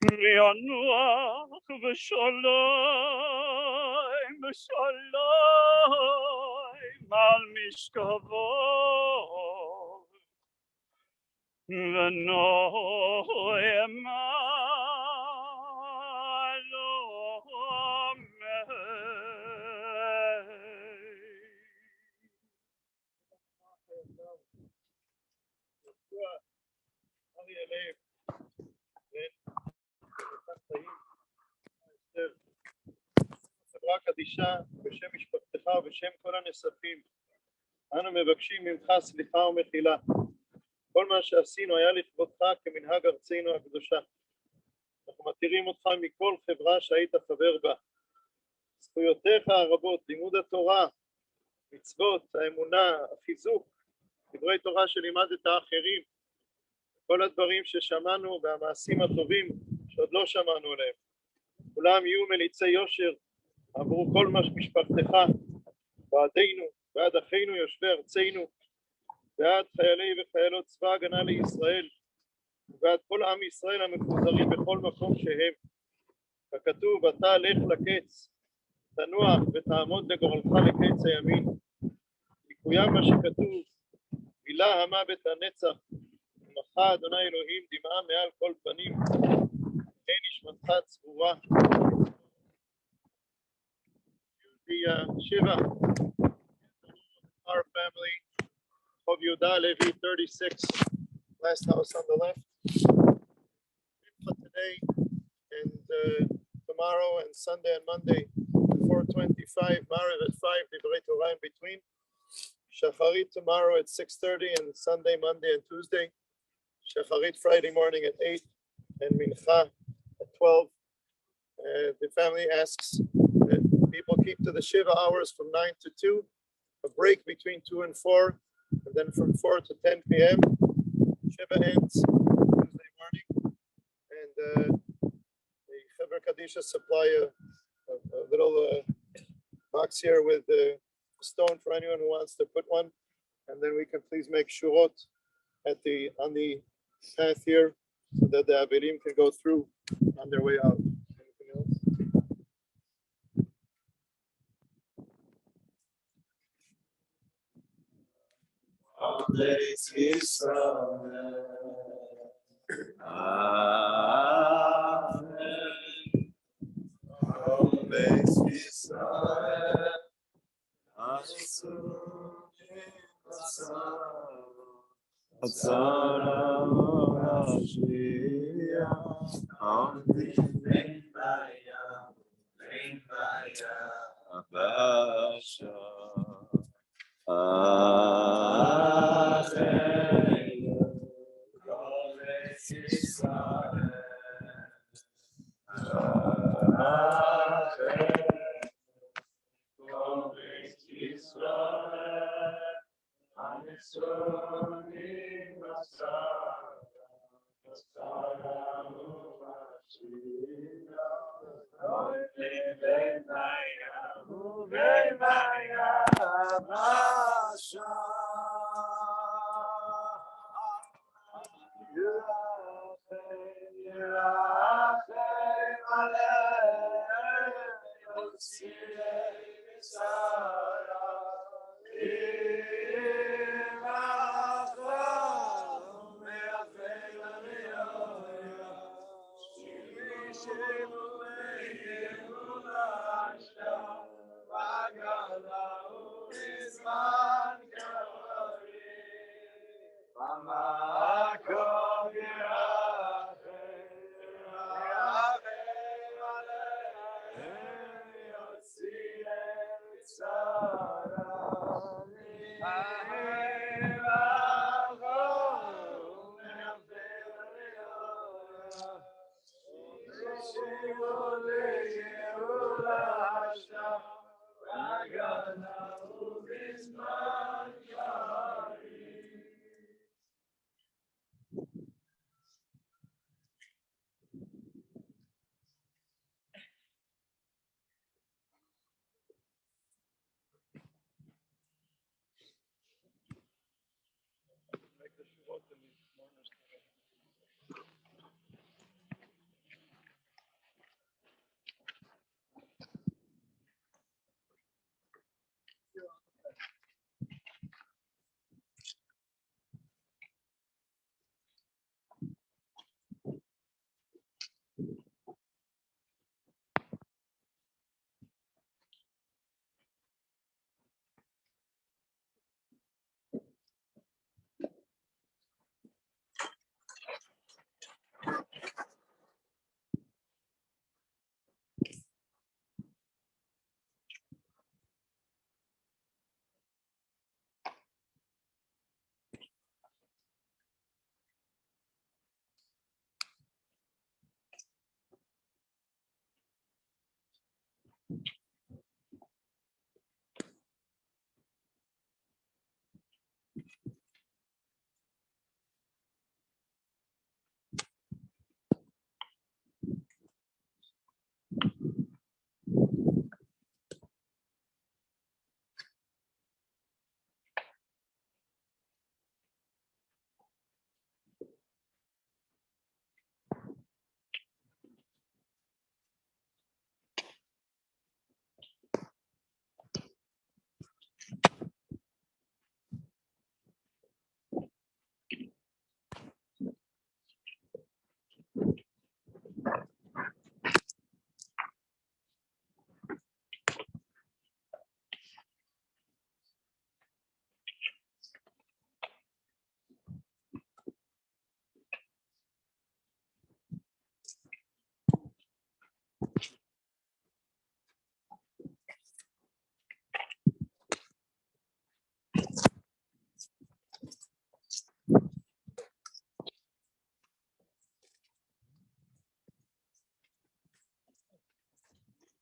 Speaker 7: Yanuach v'shalom v'shalom al mishkavot v'noema
Speaker 4: אריה לייב, אסתר, חברה קדישה, בשם משפחתך ובשם כל הנספים, אנו מבקשים ממך סליחה ומחילה. כל מה שעשינו היה לכבודך כמנהג ארצנו הקדושה. אנחנו מתירים אותך מכל חברה שהיית חבר בה. זכויותיך הרבות, לימוד התורה, מצוות, האמונה, החיזוק, דברי תורה שלימדת האחרים, כל הדברים ששמענו והמעשים הטובים שעוד לא שמענו עליהם. כולם יהיו מליצי יושר עבור כל מה משפחתך, בעדנו, בעד אחינו יושבי ארצנו, בעד חיילי וחיילות צבא הגנה לישראל, ובעד כל עם ישראל המפוזרים בכל מקום שהם. ככתוב, אתה לך לקץ, תנוח ותעמוד לגורלך לקץ הימין. יקוים מה שכתוב, מילה המוות הנצח, ומחה אדוני אלוהים דמעה מעל כל פנים, אין נשמתך צרורה. The Shiva, our family of Yehuda Levi 36, last house on the left. For today and tomorrow and Sunday and Monday, 4:25, Mariv at 5, Divrei Torah in between. Shacharit tomorrow at 6:30 and Sunday, Monday and Tuesday. Shacharit Friday morning at 8 and Mincha at 12. The family asks that people keep to the Shiva hours from 9 to 2, a break between 2 and 4, and then from 4 to 10 p.m. Shiva ends Tuesday morning, and the Chevra Kadisha supply a little box here with the stone for anyone who wants to put one, and then we can please make shurot on the path here so that the Avelim can go through on their way out. Anything else?
Speaker 8: Bless Israel. Amen. Bless Israel.